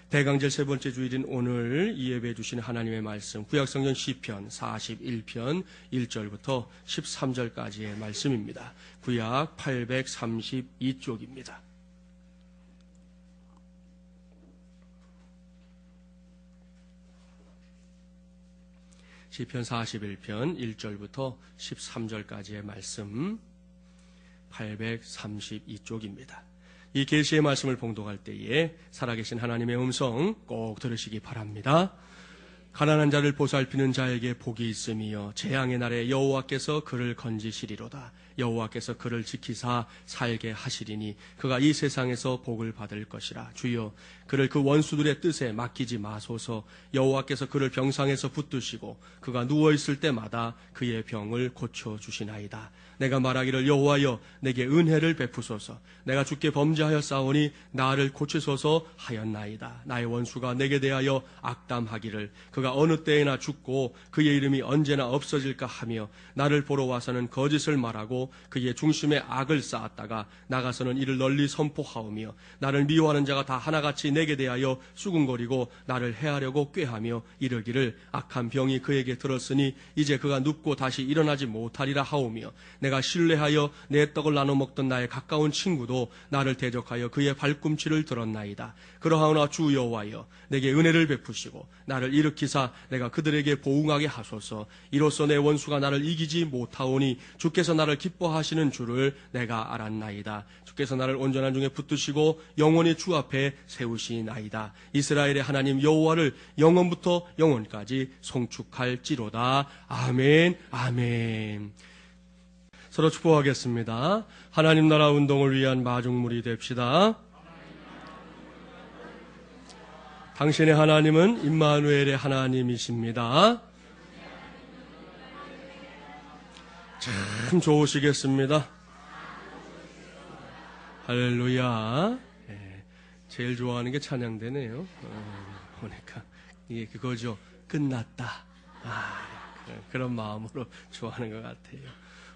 대강절 세 번째 주일인 오늘 이 예배해 주신 하나님의 말씀, 구약성경 시편 41편 1절부터 13절까지의 말씀입니다. 구약 832쪽입니다. 시편 41편 1절부터 13절까지의 말씀, 832쪽입니다. 이 계시의 말씀을 봉독할 때에 살아계신 하나님의 음성 꼭 들으시기 바랍니다. 가난한 자를 보살피는 자에게 복이 있으며 재앙의 날에 여호와께서 그를 건지시리로다. 여호와께서 그를 지키사 살게 하시리니 그가 이 세상에서 복을 받을 것이라. 주여, 그를 그 원수들의 뜻에 맡기지 마소서. 여호와께서 그를 병상에서 붙드시고 그가 누워있을 때마다 그의 병을 고쳐주시나이다. 내가 말하기를 여호와여 내게 은혜를 베푸소서. 내가 주께 범죄하였사오니 나를 고치소서 하였나이다. 나의 원수가 내게 대하여 악담하기를 그가 어느 때에나 죽고 그의 이름이 언제나 없어질까 하며 나를 보러 와서는 거짓을 말하고 그의 중심에 악을 쌓았다가 나가서는 이를 널리 선포하오며 나를 미워하는 자가 다 하나같이 내게 대하여 수군거리고 나를 해하려고 꾀하며 이르기를 악한 병이 그에게 들었으니 이제 그가 눕고 다시 일어나지 못하리라 하오며 내가 신뢰하여 내 떡을 나눠 먹던 나의 가까운 친구도 나를 대적하여 그의 발꿈치를 들었나이다. 그러하오나 주 여호와여 내게 은혜를 베푸시고 나를 일으키사 내가 그들에게 보응하게 하소서. 이로써 내 원수가 나를 이기지 못하오니 주께서 나를 기뻐하시는 줄을 내가 알았나이다. 주께서 나를 온전한 중에 붙드시고 영원히 주 앞에 세우시나이다. 이스라엘의 하나님 여호와를 영원부터 영원까지 송축할지로다. 아멘, 아멘. 서로 축복하겠습니다. 하나님 나라 운동을 위한 마중물이 됩시다. 당신의 하나님은 임마누엘의 하나님이십니다. 참 좋으시겠습니다. 할렐루야. 제일 좋아하는 게 찬양되네요. 보니까 이게 그거죠. 끝났다. 그런 마음으로 좋아하는 것 같아요.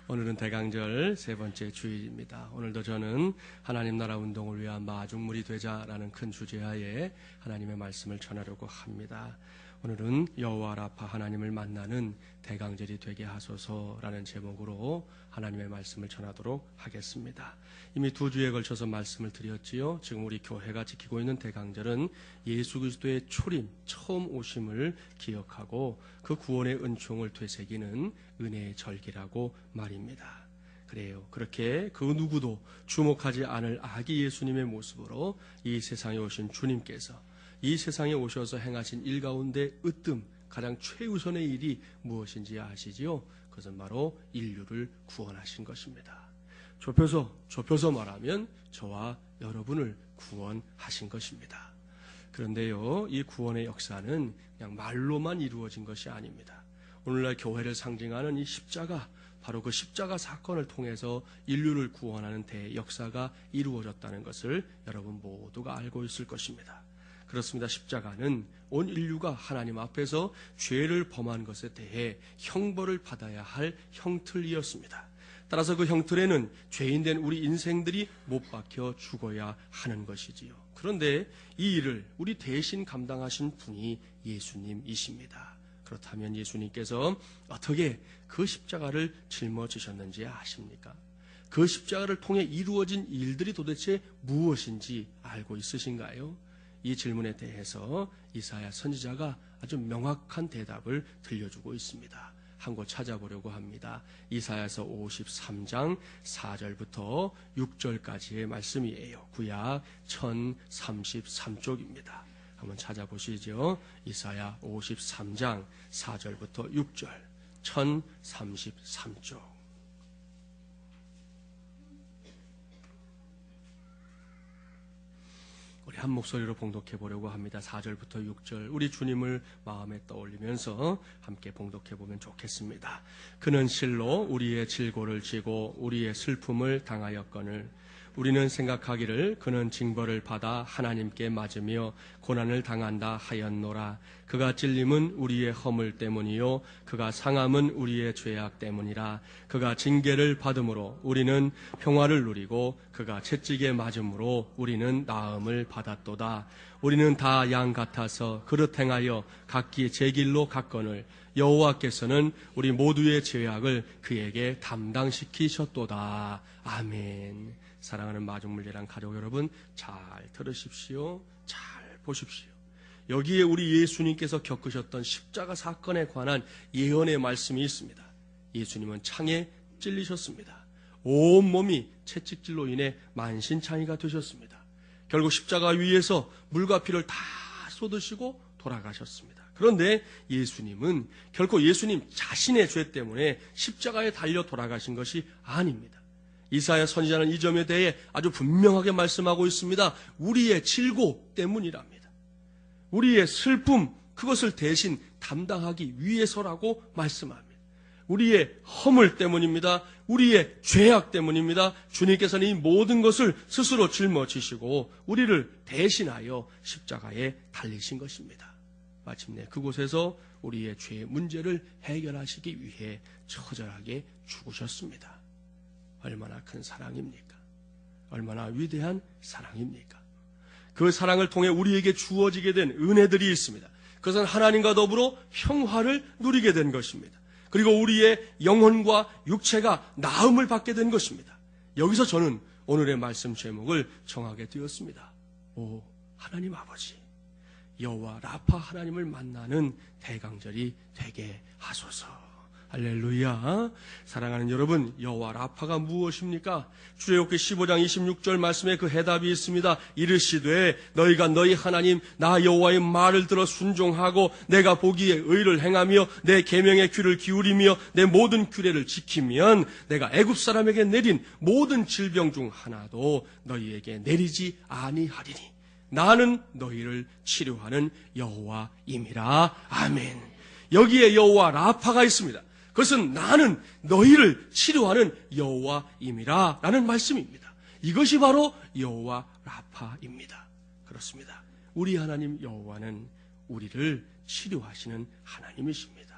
오늘은 대강절 세 번째 주일입니다. 오늘도 저는 하나님 나라 운동을 위한 마중물이 되자라는 큰 주제하에 하나님의 말씀을 전하려고 합니다. 오늘은 여호와 라파 하나님을 만나는 대강절이 되게 하소서라는 제목으로 하나님의 말씀을 전하도록 하겠습니다. 이미 2주에 걸쳐서 말씀을 드렸지요. 지금 우리 교회가 지키고 있는 대강절은 예수 그리스도의 초림, 처음 오심을 기억하고 그 구원의 은총을 되새기는 은혜의 절기라고 말입니다. 그래요. 그렇게 그 누구도 주목하지 않을 아기 예수님의 모습으로 이 세상에 오신 주님께서 이 세상에 오셔서 행하신 일 가운데 으뜸, 가장 최우선의 일이 무엇인지 아시지요? 그것은 바로 인류를 구원하신 것입니다. 좁혀서 말하면 저와 여러분을 구원하신 것입니다. 그런데요, 이 구원의 역사는 그냥 말로만 이루어진 것이 아닙니다. 오늘날 교회를 상징하는 이 십자가, 바로 그 십자가 사건을 통해서 인류를 구원하는 대역사가 이루어졌다는 것을 여러분 모두가 알고 있을 것입니다. 그렇습니다. 십자가는 온 인류가 하나님 앞에서 죄를 범한 것에 대해 형벌을 받아야 할 형틀이었습니다. 따라서 그 형틀에는 죄인된 우리 인생들이 못 박혀 죽어야 하는 것이지요. 그런데 이 일을 우리 대신 감당하신 분이 예수님이십니다. 그렇다면 예수님께서 어떻게 그 십자가를 짊어지셨는지 아십니까? 그 십자가를 통해 이루어진 일들이 도대체 무엇인지 알고 있으신가요? 이 질문에 대해서 이사야 선지자가 아주 명확한 대답을 들려주고 있습니다. 한 곳 찾아보려고 합니다. 이사야서 53장 4절부터 6절까지의 말씀이에요. 구약 1033쪽입니다. 한번 찾아보시죠. 이사야 53장 4절부터 6절 1033쪽. 우리 한 목소리로 봉독해 보려고 합니다. 4절부터 6절 우리 주님을 마음에 떠올리면서 함께 봉독해 보면 좋겠습니다. 그는 실로 우리의 질고를 지고 우리의 슬픔을 당하였거늘 우리는 생각하기를 그는 징벌을 받아 하나님께 맞으며 고난을 당한다 하였노라. 그가 찔림은 우리의 허물 때문이요 그가 상함은 우리의 죄악 때문이라. 그가 징계를 받음으로 우리는 평화를 누리고 그가 채찍에 맞음으로 우리는 나음을 받았도다. 우리는 다 양 같아서 그릇 행하여 각기 제 길로 갔거늘 여호와께서는 우리 모두의 죄악을 그에게 담당시키셨도다. 아멘. 사랑하는 마중물예랑 가족 여러분, 잘 들으십시오. 잘 보십시오. 여기에 우리 예수님께서 겪으셨던 십자가 사건에 관한 예언의 말씀이 있습니다. 예수님은 창에 찔리셨습니다. 온몸이 채찍질로 인해 만신창이가 되셨습니다. 결국 십자가 위에서 물과 피를 다 쏟으시고 돌아가셨습니다. 그런데 예수님은 결코 예수님 자신의 죄 때문에 십자가에 달려 돌아가신 것이 아닙니다. 이사야 선지자는 이 점에 대해 아주 분명하게 말씀하고 있습니다. 우리의 질고 때문이랍니다. 우리의 슬픔, 그것을 대신 담당하기 위해서라고 말씀합니다. 우리의 허물 때문입니다. 우리의 죄악 때문입니다. 주님께서는 이 모든 것을 스스로 짊어지시고 우리를 대신하여 십자가에 달리신 것입니다. 마침내 그곳에서 우리의 죄의 문제를 해결하시기 위해 처절하게 죽으셨습니다. 얼마나 큰 사랑입니까? 얼마나 위대한 사랑입니까? 그 사랑을 통해 우리에게 주어지게 된 은혜들이 있습니다. 그것은 하나님과 더불어 평화를 누리게 된 것입니다. 그리고 우리의 영혼과 육체가 나음을 받게 된 것입니다. 여기서 저는 오늘의 말씀 제목을 정하게 되었습니다. 오 하나님 아버지, 여호와 라파 하나님을 만나는 대강절이 되게 하소서. 할렐루야. 사랑하는 여러분, 여호와 라파가 무엇입니까? 출애굽기 15장 26절 말씀에 그 해답이 있습니다. 이르시되 너희가 너희 하나님 나 여호와의 말을 들어 순종하고 내가 보기에 의를 행하며 내 계명에 귀를 기울이며 내 모든 규례를 지키면 내가 애굽 사람에게 내린 모든 질병 중 하나도 너희에게 내리지 아니하리니 나는 너희를 치료하는 여호와임이라. 아멘. 여기에 여호와 라파가 있습니다. 그것은 나는 너희를 치료하는 여호와임이라 라는 말씀입니다. 이것이 바로 여호와 라파입니다. 그렇습니다. 우리 하나님 여호와는 우리를 치료하시는 하나님이십니다.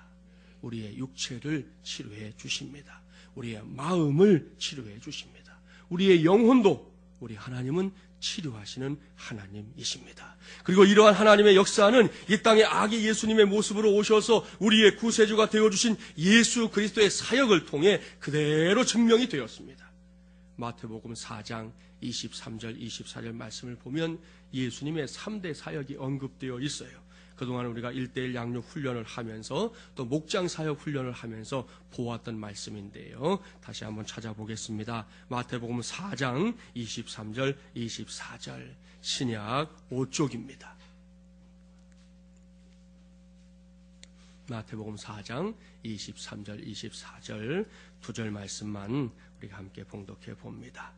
우리의 육체를 치료해 주십니다. 우리의 마음을 치료해 주십니다. 우리의 영혼도 우리 하나님은 치료하시는 하나님이십니다. 그리고 이러한 하나님의 역사는 이 땅에 아기 예수님의 모습으로 오셔서 우리의 구세주가 되어주신 예수 그리스도의 사역을 통해 그대로 증명이 되었습니다. 마태복음 4장 23절 24절 말씀을 보면 예수님의 3대 사역이 언급되어 있어요. 그동안 우리가 1:1 양육 훈련을 하면서 또 목장 사역 훈련을 하면서 보았던 말씀인데요. 다시 한번 찾아보겠습니다. 마태복음 4장 23절 24절 신약 5쪽입니다. 마태복음 4장 23절 24절 두 절 말씀만 우리가 함께 봉독해 봅니다.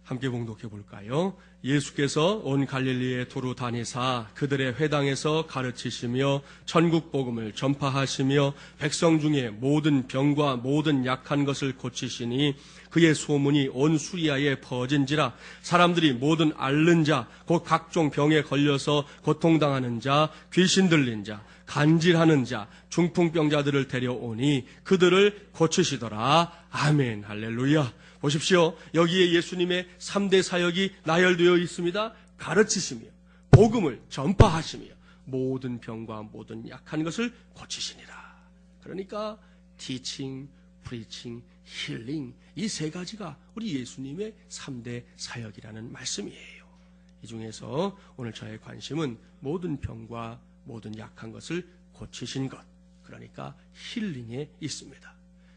함께 봉독해 볼까요? 예수께서 온 갈릴리에 두루 다니사 그들의 회당에서 가르치시며 천국 복음을 전파하시며 백성 중에 모든 병과 모든 약한 것을 고치시니 그의 소문이 온 수리아에 퍼진지라. 사람들이 모든 앓는 자 곧 각종 병에 걸려서 고통당하는 자 귀신 들린 자 간질하는 자 중풍병자들을 데려오니 그들을 고치시더라. 아멘. 할렐루야. 보십시오. 여기에 예수님의 3대 사역이 나열되어 있습니다. 가르치시며 복음을 전파하시며 모든 병과 모든 약한 것을 고치시니라. 그러니까 teaching, preaching, healing 이 세 가지가 우리 예수님의 3대 사역이라는 말씀이에요. 이 중에서 오늘 저의 관심은 모든 병과 모든 약한 것을 고치신 것, 그러니까 힐링에 있습니다.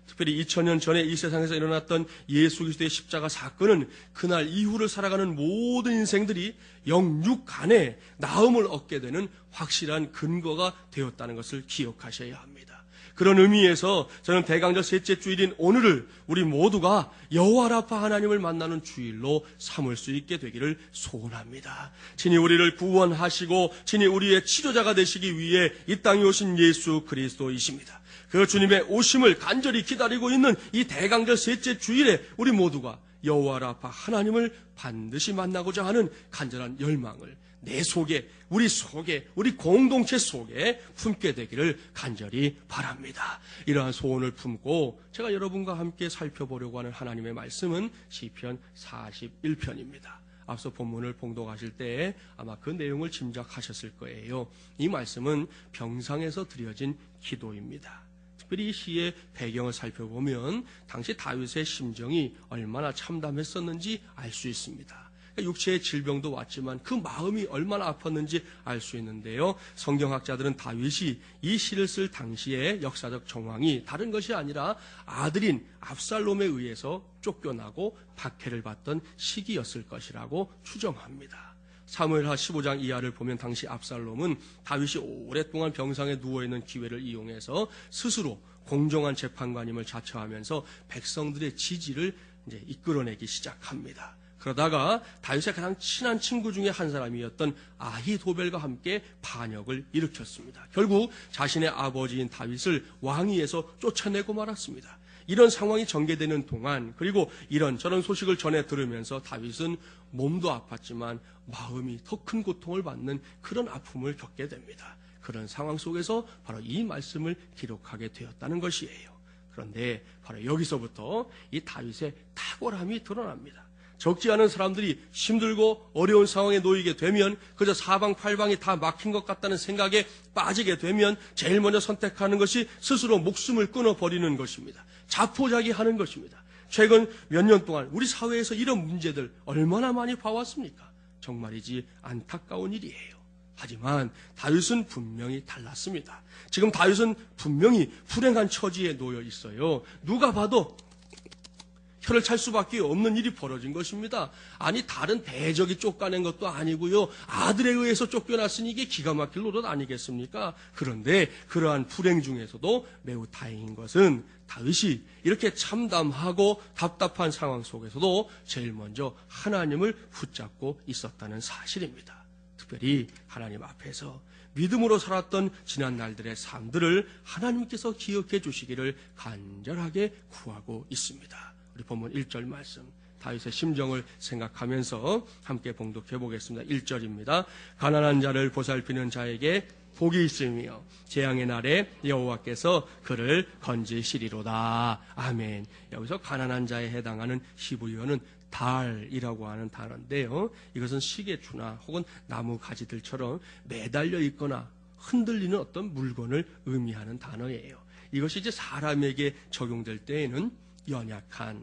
특별히 2000년 전에 이 세상에서 일어났던 예수 그리스도의 십자가 사건은 그날 이후를 살아가는 모든 인생들이 영육 간에 나음을 얻게 되는 확실한 근거가 되었다는 것을 기억하셔야 합니다. 그런 의미에서 저는 대강절 셋째 주일인 오늘을 우리 모두가 여호와 라파 하나님을 만나는 주일로 삼을 수 있게 되기를 소원합니다. 친히 우리를 구원하시고 친히 우리의 치료자가 되시기 위해 이 땅에 오신 예수 그리스도이십니다. 그 주님의 오심을 간절히 기다리고 있는 이 대강절 셋째 주일에 우리 모두가 여호와 라파 하나님을 반드시 만나고자 하는 간절한 열망을 내 속에, 우리 공동체 속에 품게 되기를 간절히 바랍니다. 이러한 소원을 품고 제가 여러분과 함께 살펴보려고 하는 하나님의 말씀은 시편 41편입니다. 앞서 본문을 봉독하실 때 아마 그 내용을 짐작하셨을 거예요. 이 말씀은 병상에서 드려진 기도입니다. 특별히 이 시의 배경을 살펴보면 당시 다윗의 심정이 얼마나 참담했었는지 알 수 있습니다. 육체의 질병도 왔지만 그 마음이 얼마나 아팠는지 알 수 있는데요. 성경학자들은 다윗이 이 시를 쓸 당시의 역사적 정황이 다른 것이 아니라 아들인 압살롬에 의해서 쫓겨나고 박해를 받던 시기였을 것이라고 추정합니다. 사무엘하 15장 이하를 보면 당시 압살롬은 다윗이 오랫동안 병상에 누워있는 기회를 이용해서 스스로 공정한 재판관임을 자처하면서 백성들의 지지를 이제 이끌어내기 시작합니다. 그러다가 다윗의 가장 친한 친구 중에 한 사람이었던 아히도벨과 함께 반역을 일으켰습니다. 결국 자신의 아버지인 다윗을 왕위에서 쫓아내고 말았습니다. 이런 상황이 전개되는 동안, 그리고 이런저런 소식을 전해 들으면서 다윗은 몸도 아팠지만 마음이 더 큰 고통을 받는 그런 아픔을 겪게 됩니다. 그런 상황 속에서 바로 이 말씀을 기록하게 되었다는 것이에요. 그런데 바로 여기서부터 이 다윗의 탁월함이 드러납니다. 적지 않은 사람들이 힘들고 어려운 상황에 놓이게 되면, 그저 사방팔방이 다 막힌 것 같다는 생각에 빠지게 되면 제일 먼저 선택하는 것이 스스로 목숨을 끊어버리는 것입니다. 자포자기하는 것입니다. 최근 몇 년 동안 우리 사회에서 이런 문제들 얼마나 많이 봐왔습니까? 정말이지 안타까운 일이에요. 하지만 다윗은 분명히 달랐습니다. 지금 다윗은 분명히 불행한 처지에 놓여 있어요. 누가 봐도 혀를 찰 수밖에 없는 일이 벌어진 것입니다. 아니, 다른 대적이 쫓아낸 것도 아니고요. 아들에 의해서 쫓겨났으니 이게 기가 막힐 노릇 아니겠습니까? 그런데 그러한 불행 중에서도 매우 다행인 것은 다윗이 이렇게 참담하고 답답한 상황 속에서도 제일 먼저 하나님을 붙잡고 있었다는 사실입니다. 특별히 하나님 앞에서 믿음으로 살았던 지난 날들의 삶들을 하나님께서 기억해 주시기를 간절하게 구하고 있습니다. 우리 본문 1절 말씀, 다윗의 심정을 생각하면서 함께 봉독해 보겠습니다. 1절입니다. 가난한 자를 보살피는 자에게 복이 있으며 재앙의 날에 여호와께서 그를 건지시리로다. 아멘. 여기서 가난한 자에 해당하는 히브리어는 달이라고 하는 단어인데요. 이것은 시계추나 혹은 나무 가지들처럼 매달려 있거나 흔들리는 어떤 물건을 의미하는 단어예요. 이것이 이제 사람에게 적용될 때에는 연약한,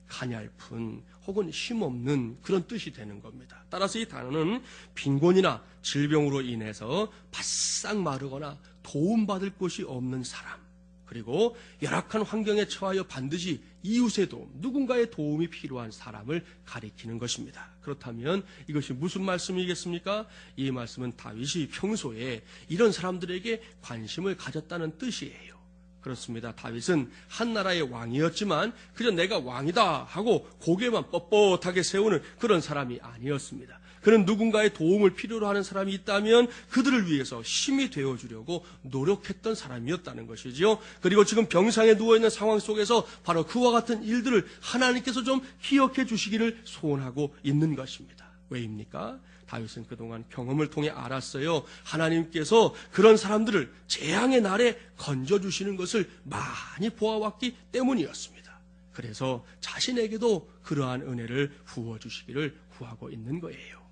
가냘픈 혹은 힘없는 그런 뜻이 되는 겁니다. 따라서 이 단어는 빈곤이나 질병으로 인해서 바싹 마르거나 도움받을 곳이 없는 사람, 그리고 열악한 환경에 처하여 반드시 이웃의 도움, 누군가의 도움이 필요한 사람을 가리키는 것입니다. 그렇다면 이것이 무슨 말씀이겠습니까? 이 말씀은 다윗이 평소에 이런 사람들에게 관심을 가졌다는 뜻이에요. 그렇습니다. 다윗은 한 나라의 왕이었지만 그저 내가 왕이다 하고 고개만 뻣뻣하게 세우는 그런 사람이 아니었습니다. 그는 누군가의 도움을 필요로 하는 사람이 있다면 그들을 위해서 힘이 되어주려고 노력했던 사람이었다는 것이죠. 그리고 지금 병상에 누워있는 상황 속에서 바로 그와 같은 일들을 하나님께서 좀 기억해 주시기를 소원하고 있는 것입니다. 왜입니까? 다윗은 그동안 경험을 통해 알았어요. 하나님께서 그런 사람들을 재앙의 날에 건져주시는 것을 많이 보아왔기 때문이었습니다. 그래서 자신에게도 그러한 은혜를 부어주시기를 구하고 있는 거예요.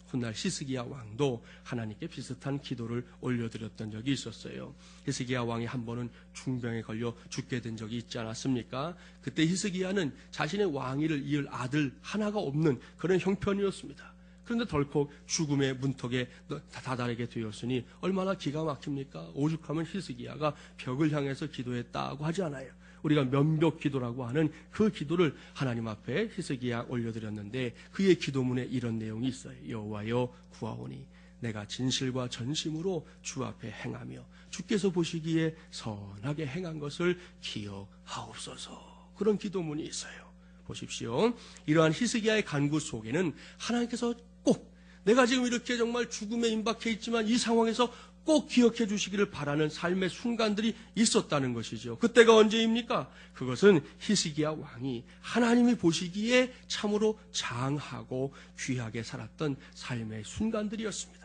훗날 히스기야 왕도 하나님께 비슷한 기도를 올려드렸던 적이 있었어요. 히스기야 왕이 한 번은 중병에 걸려 죽게 된 적이 있지 않았습니까? 그때 히스기야는 자신의 왕위를 이을 아들 하나가 없는 그런 형편이었습니다. 그런데 덜컥 죽음의 문턱에 다다르게 되었으니 얼마나 기가 막힙니까? 오죽하면 히스기야가 벽을 향해서 기도했다고 하지 않아요. 우리가 면벽 기도라고 하는 그 기도를 하나님 앞에 히스기야 올려드렸는데 그의 기도문에 이런 내용이 있어요. 여호와여 구하오니 내가 진실과 전심으로 주 앞에 행하며 주께서 보시기에 선하게 행한 것을 기억하옵소서. 그런 기도문이 있어요. 보십시오. 이러한 히스기야의 간구 속에는 하나님께서 꼭 내가 지금 이렇게 정말 죽음에 임박해 있지만 이 상황에서 꼭 기억해 주시기를 바라는 삶의 순간들이 있었다는 것이죠. 그때가 언제입니까? 그것은 히스기야 왕이 하나님이 보시기에 참으로 장하고 귀하게 살았던 삶의 순간들이었습니다.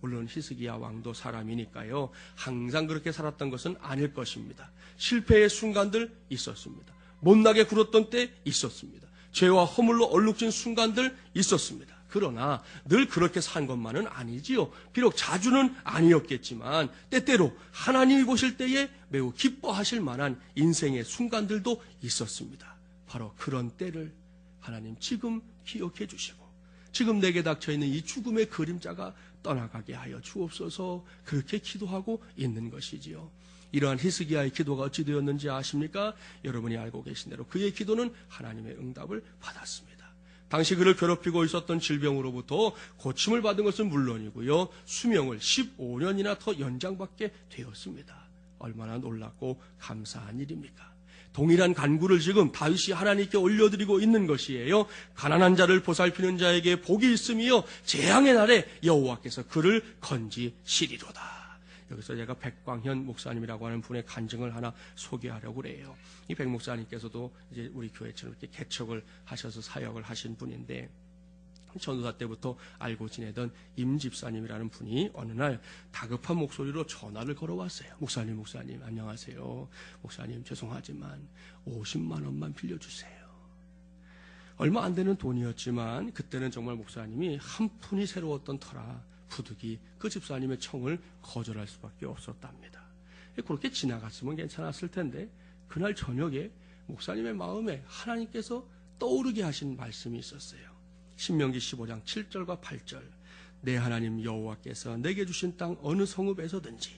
물론 히스기야 왕도 사람이니까요, 항상 그렇게 살았던 것은 아닐 것입니다. 실패의 순간들 있었습니다. 못나게 굴었던 때 있었습니다. 죄와 허물로 얼룩진 순간들 있었습니다. 그러나 늘 그렇게 산 것만은 아니지요. 비록 자주는 아니었겠지만 때때로 하나님이 보실 때에 매우 기뻐하실 만한 인생의 순간들도 있었습니다. 바로 그런 때를 하나님 지금 기억해 주시고 지금 내게 닥쳐있는 이 죽음의 그림자가 떠나가게 하여 주옵소서, 그렇게 기도하고 있는 것이지요. 이러한 히스기야의 기도가 어찌 되었는지 아십니까? 여러분이 알고 계신 대로 그의 기도는 하나님의 응답을 받았습니다. 당시 그를 괴롭히고 있었던 질병으로부터 고침을 받은 것은 물론이고요, 수명을 15년이나 더 연장받게 되었습니다. 얼마나 놀랍고 감사한 일입니까? 동일한 간구를 지금 다윗이 하나님께 올려드리고 있는 것이에요. 가난한 자를 보살피는 자에게 복이 있으며 재앙의 날에 여호와께서 그를 건지시리로다. 여기서 제가 백광현 목사님이라고 하는 분의 간증을 하나 소개하려고 그래요. 이 백 목사님께서도 이제 우리 교회처럼 이렇게 개척을 하셔서 사역을 하신 분인데, 전도사 때부터 알고 지내던 임 집사님이라는 분이 어느 날 다급한 목소리로 전화를 걸어왔어요. 목사님 안녕하세요. 목사님 죄송하지만 50만 원만 빌려주세요. 얼마 안 되는 돈이었지만 그때는 정말 목사님이 한 푼이 새로웠던 터라 부득이 그 집사님의 청을 거절할 수밖에 없었답니다. 그렇게 지나갔으면 괜찮았을 텐데 그날 저녁에 목사님의 마음에 하나님께서 떠오르게 하신 말씀이 있었어요. 신명기 15장 7절과 8절. 내 하나님 여호와께서 내게 주신 땅 어느 성읍에서든지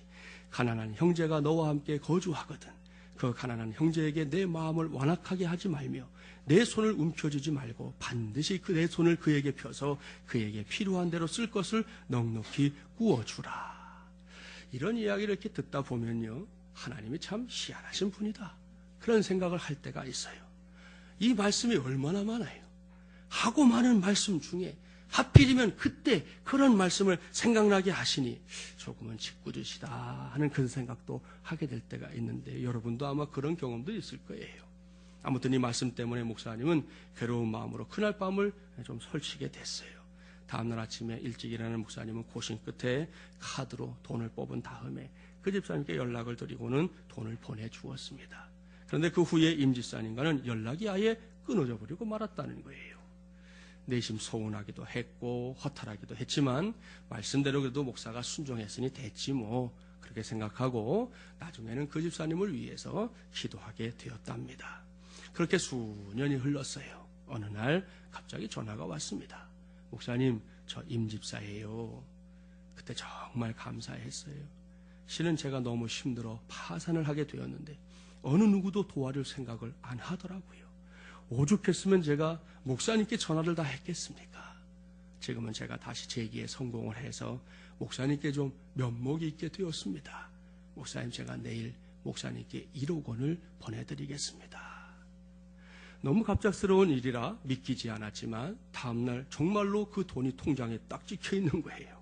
가난한 형제가 너와 함께 거주하거든 그 가난한 형제에게 내 마음을 완악하게 하지 말며 내 손을 움켜쥐지 말고 반드시 내 손을 그에게 펴서 그에게 필요한 대로 쓸 것을 넉넉히 구워주라. 이런 이야기를 이렇게 듣다 보면요, 하나님이 참 희한하신 분이다, 그런 생각을 할 때가 있어요. 이 말씀이 얼마나 많아요. 하고 많은 말씀 중에 하필이면 그때 그런 말씀을 생각나게 하시니 조금은 짓궂으시다 하는 그런 생각도 하게 될 때가 있는데, 여러분도 아마 그런 경험도 있을 거예요. 아무튼 이 말씀 때문에 목사님은 괴로운 마음으로 그날 밤을 좀 설치게 됐어요. 다음날 아침에 일찍 일어나는 목사님은 고심 끝에 카드로 돈을 뽑은 다음에 그 집사님께 연락을 드리고는 돈을 보내주었습니다. 그런데 그 후에 임 집사님과는 연락이 아예 끊어져 버리고 말았다는 거예요. 내심 서운하기도 했고 허탈하기도 했지만 말씀대로 그래도 목사가 순종했으니 됐지 뭐, 그렇게 생각하고 나중에는 그 집사님을 위해서 기도하게 되었답니다. 그렇게 수년이 흘렀어요. 어느 날 갑자기 전화가 왔습니다. 목사님, 저 임 집사예요. 그때 정말 감사했어요. 실은 제가 너무 힘들어 파산을 하게 되었는데 어느 누구도 도와줄 생각을 안 하더라고요. 오죽했으면 제가 목사님께 전화를 다 했겠습니까? 지금은 제가 다시 재기에 성공을 해서 목사님께 좀 면목이 있게 되었습니다. 목사님, 제가 내일 목사님께 1억 원을 보내드리겠습니다. 너무 갑작스러운 일이라 믿기지 않았지만 다음날 정말로 그 돈이 통장에 딱 찍혀 있는 거예요.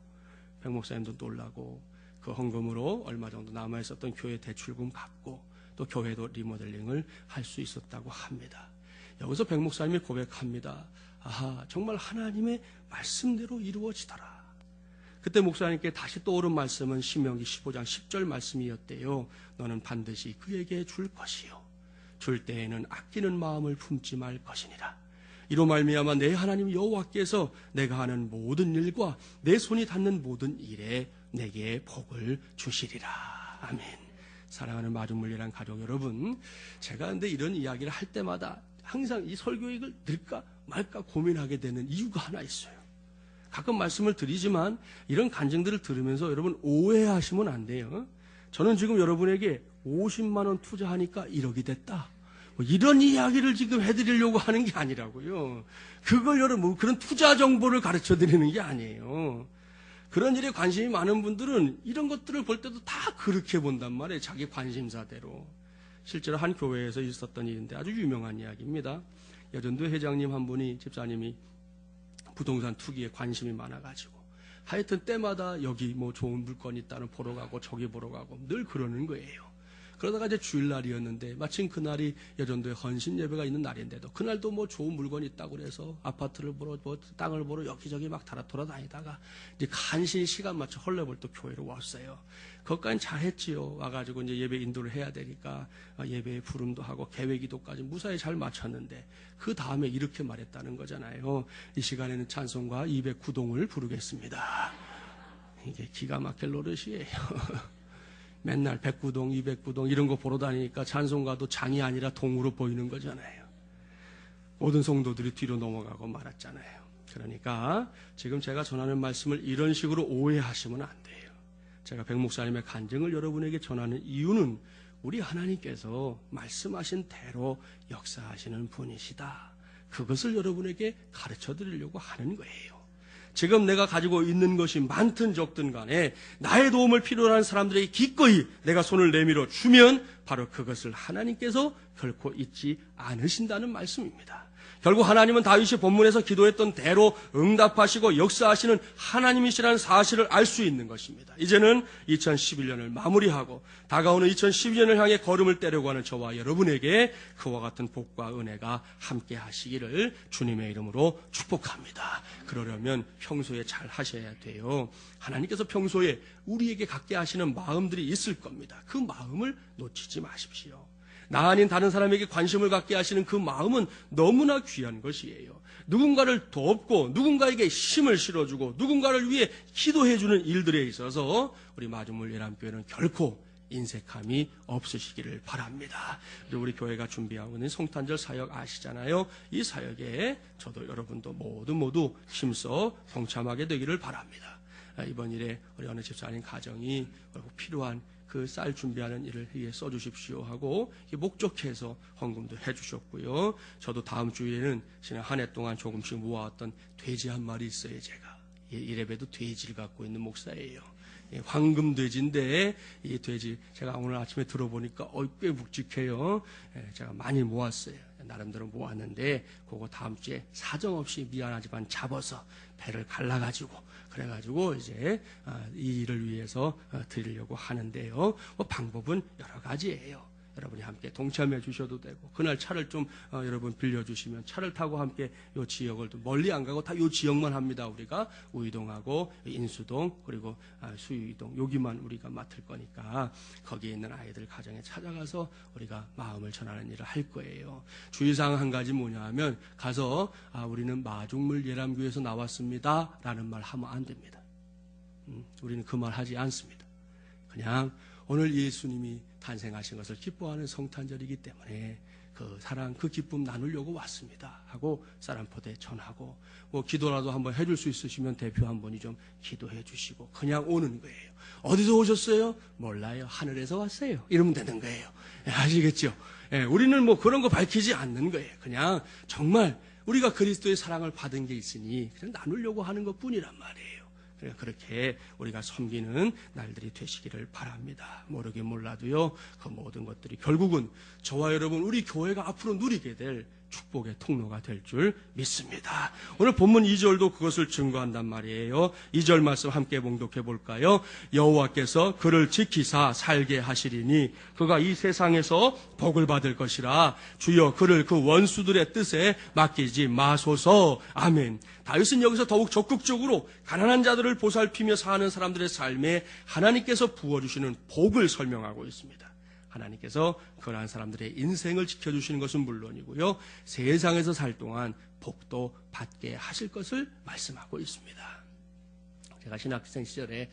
백 목사님도 놀라고 그 헌금으로 얼마 정도 남아있었던 교회 대출금 갚고 또 교회도 리모델링을 할 수 있었다고 합니다. 여기서 백 목사님이 고백합니다. 아하, 정말 하나님의 말씀대로 이루어지더라. 그때 목사님께 다시 떠오른 말씀은 신명기 15장 10절 말씀이었대요. 너는 반드시 그에게 줄 것이요 줄 때에는 아끼는 마음을 품지 말 것이니라. 이로 말미암아 내 하나님 여호와께서 내가 하는 모든 일과 내 손이 닿는 모든 일에 내게 복을 주시리라. 아멘. 사랑하는 마중물리란 가족 여러분, 제가 근데 이런 이야기를 할 때마다 항상 이 설교익을 들까 말까 고민하게 되는 이유가 하나 있어요. 가끔 말씀을 드리지만 이런 간증들을 들으면서 여러분 오해하시면 안 돼요. 저는 지금 여러분에게 50만 원 투자하니까 1억이 됐다, 뭐 이런 이야기를 지금 해드리려고 하는 게 아니라고요. 그걸 여러분 그런 투자 정보를 가르쳐 드리는 게 아니에요. 그런 일에 관심이 많은 분들은 이런 것들을 볼 때도 다 그렇게 본단 말이에요. 자기 관심사대로. 실제로 한 교회에서 있었던 일인데 아주 유명한 이야기입니다. 여전도 회장님 한 분이, 집사님이 부동산 투기에 관심이 많아가지고 하여튼 때마다 여기 뭐 좋은 물건이 있다는 보러 가고 저기 보러 가고 늘 그러는 거예요. 그러다가 이제 주일날이었는데 마침 그날이 여전도에 헌신 예배가 있는 날인데도 그날도 뭐 좋은 물건이 있다고 그래서 아파트를 보러 뭐 땅을 보러 여기저기 막 돌아다니다가 이제 간신히 시간 맞춰 헐레벌떡 교회로 왔어요. 그것까지는 잘했지요. 와가지고 이제 예배 인도를 해야 되니까 예배에 부름도 하고 계획기도까지 무사히 잘 마쳤는데 그 다음에 이렇게 말했다는 거잖아요. 이 시간에는 찬송가 209동을 부르겠습니다. 이게 기가 막힐 노릇이에요. 맨날 109동, 209동 이런 거 보러 다니니까 찬송가도 장이 아니라 동으로 보이는 거잖아요. 모든 성도들이 뒤로 넘어가고 말았잖아요. 그러니까 지금 제가 전하는 말씀을 이런 식으로 오해하시면 안 돼요. 제가 백 목사님의 간증을 여러분에게 전하는 이유는 우리 하나님께서 말씀하신 대로 역사하시는 분이시다. 그것을 여러분에게 가르쳐 드리려고 하는 거예요. 지금 내가 가지고 있는 것이 많든 적든 간에 나의 도움을 필요로 하는 사람들에게 기꺼이 내가 손을 내밀어 주면 바로 그것을 하나님께서 결코 잊지 않으신다는 말씀입니다. 결국 하나님은 다윗이 본문에서 기도했던 대로 응답하시고 역사하시는 하나님이시라는 사실을 알 수 있는 것입니다. 이제는 2011년을 마무리하고 다가오는 2012년을 향해 걸음을 떼려고 하는 저와 여러분에게 그와 같은 복과 은혜가 함께 하시기를 주님의 이름으로 축복합니다. 그러려면 평소에 잘 하셔야 돼요. 하나님께서 평소에 우리에게 갖게 하시는 마음들이 있을 겁니다. 그 마음을 놓치지 마십시오. 나 아닌 다른 사람에게 관심을 갖게 하시는 그 마음은 너무나 귀한 것이에요. 누군가를 돕고 누군가에게 힘을 실어주고 누군가를 위해 기도해주는 일들에 있어서 우리 마중물 예람교회는 결코 인색함이 없으시기를 바랍니다. 그리고 우리 교회가 준비하고 있는 성탄절 사역 아시잖아요. 이 사역에 저도 여러분도 모두 힘써 동참하게 되기를 바랍니다. 이번 일에 우리 어느 집사님 가정이 필요한 그 쌀 준비하는 일을 위해 써주십시오 하고 목적해서 헌금도 해주셨고요. 저도 다음 주에는 지난 한 해 동안 조금씩 모아왔던 돼지 한 마리 있어요. 제가 이래봬도 돼지를 갖고 있는 목사예요. 황금돼지인데 이 돼지 제가 오늘 아침에 들어보니까 꽤 묵직해요. 제가 많이 모았어요. 나름대로 모았는데 그거 다음 주에 사정없이 미안하지만 잡아서 배를 갈라가지고 그래가지고 이제 이 일을 위해서 드리려고 하는데요. 방법은 여러 가지예요. 여러분이 함께 동참해 주셔도 되고 그날 차를 좀 여러분 빌려주시면 차를 타고 함께 요 지역을 좀 멀리 안 가고 다 요 지역만 합니다. 우리가 우이동하고 인수동 그리고 수유이동 여기만 우리가 맡을 거니까 거기에 있는 아이들 가정에 찾아가서 우리가 마음을 전하는 일을 할 거예요. 주의사항 한 가지 뭐냐 하면 가서 우리는 마중물 예람교회에서 나왔습니다 라는 말 하면 안 됩니다. 우리는 그 말 하지 않습니다. 그냥 오늘 예수님이 탄생하신 것을 기뻐하는 성탄절이기 때문에 그 사랑, 그 기쁨 나누려고 왔습니다 하고 사람포대 전하고 뭐 기도라도 한번 해줄 수 있으시면 대표 한 분이 좀 기도해 주시고 그냥 오는 거예요. 어디서 오셨어요? 몰라요. 하늘에서 왔어요. 이러면 되는 거예요. 아시겠죠? 우리는 뭐 그런 거 밝히지 않는 거예요. 그냥 정말 우리가 그리스도의 사랑을 받은 게 있으니 그냥 나누려고 하는 것 뿐이란 말이에요. 그렇게 우리가 섬기는 날들이 되시기를 바랍니다. 모르긴 몰라도요. 그 모든 것들이 결국은 저와 여러분 우리 교회가 앞으로 누리게 될 축복의 통로가 될 줄 믿습니다. 오늘 본문 2절도 그것을 증거한단 말이에요. 2절 말씀 함께 봉독해 볼까요? 여호와께서 그를 지키사 살게 하시리니 그가 이 세상에서 복을 받을 것이라. 주여 그를 그 원수들의 뜻에 맡기지 마소서. 아멘. 다윗은 여기서 더욱 적극적으로 가난한 자들을 보살피며 사는 사람들의 삶에 하나님께서 부어주시는 복을 설명하고 있습니다. 하나님께서 그러한 사람들의 인생을 지켜주시는 것은 물론이고요. 세상에서 살 동안 복도 받게 하실 것을 말씀하고 있습니다. 제가 신학생 시절에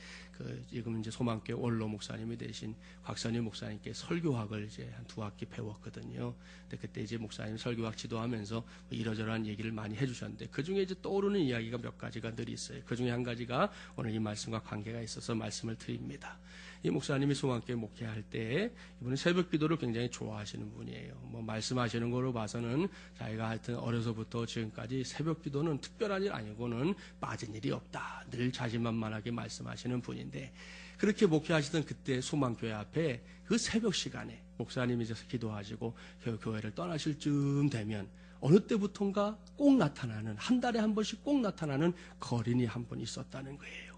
지금 이제 소망교회 원로 목사님이 되신 곽선희 목사님께 설교학을 이제 한 2학기 배웠거든요. 근데 그때 이제 목사님 설교학 지도하면서 이러저러한 얘기를 많이 해주셨는데 그 중에 이제 떠오르는 이야기가 몇 가지가 늘 있어요. 그 중에 한 가지가 오늘 이 말씀과 관계가 있어서 말씀을 드립니다. 이 목사님이 소망교회 목회할 때 이분은 새벽 기도를 굉장히 좋아하시는 분이에요. 뭐 말씀하시는 거로 봐서는 자기가 하여튼 어려서부터 지금까지 새벽 기도는 특별한 일 아니고는 빠진 일이 없다. 늘 자신만만하게 말씀하시는 분인데 그렇게 목회하시던 그때 소망교회 앞에 그 새벽 시간에 목사님이 이제 기도하시고 교회를 떠나실 쯤 되면 어느 때부턴가 꼭 나타나는, 한 달에 한 번씩 꼭 나타나는 거린이 한 번 있었다는 거예요.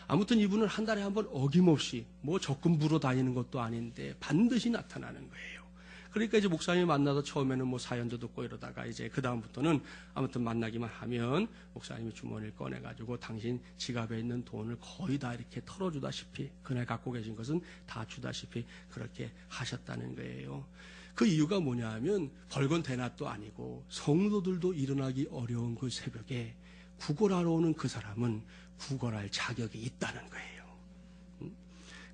아무튼 이분은 한 달에 한 번 어김없이 뭐 적금 부러 다니는 것도 아닌데 반드시 나타나는 거예요. 그러니까 이제 목사님이 만나서 처음에는 뭐 사연도 듣고 이러다가 이제 그다음부터는 아무튼 만나기만 하면 목사님이 주머니를 꺼내가지고 당신 지갑에 있는 돈을 거의 다 이렇게 털어주다시피, 그날 갖고 계신 것은 다 주다시피 그렇게 하셨다는 거예요. 그 이유가 뭐냐 하면 벌건 대낮도 아니고 성도들도 일어나기 어려운 그 새벽에 구걸하러 오는 그 사람은 구걸할 자격이 있다는 거예요.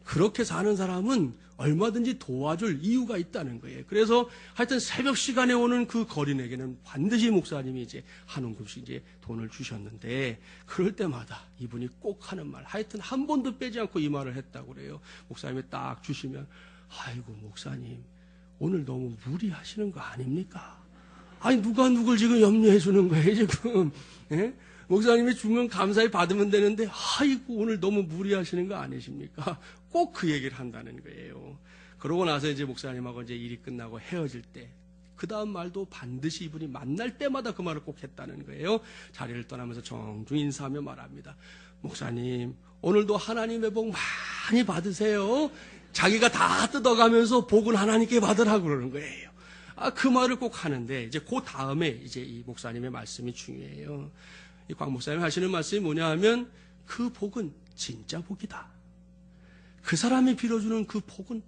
그렇게 사는 사람은 얼마든지 도와줄 이유가 있다는 거예요. 그래서 하여튼 새벽 시간에 오는 그 거린에게는 반드시 목사님이 이제 한 움큼씩 이제 돈을 주셨는데, 그럴 때마다 이분이 꼭 하는 말, 하여튼 한 번도 빼지 않고 이 말을 했다고 그래요. 목사님이 딱 주시면, 아이고 목사님 오늘 너무 무리하시는 거 아닙니까? 아니 누가 누굴 지금 염려해 주는 거예요 지금? 예? 목사님이 주면 감사히 받으면 되는데 아이고 오늘 너무 무리하시는 거 아니십니까? 꼭 그 얘기를 한다는 거예요. 그러고 나서 이제 목사님하고 이제 일이 끝나고 헤어질 때 그 다음 말도 반드시 이분이 만날 때마다 그 말을 꼭 했다는 거예요. 자리를 떠나면서 정중히 인사하며 말합니다. 목사님 오늘도 하나님의 복 많이 받으세요. 자기가 다 뜯어가면서 복은 하나님께 받으라고 그러는 거예요. 그 말을 꼭 하는데 이제 그 다음에 이제 이 목사님의 말씀이 중요해요. 이 광 목사님 하시는 말씀이 뭐냐 하면 그 복은 진짜 복이다. 그 사람이 빌어주는 그 복은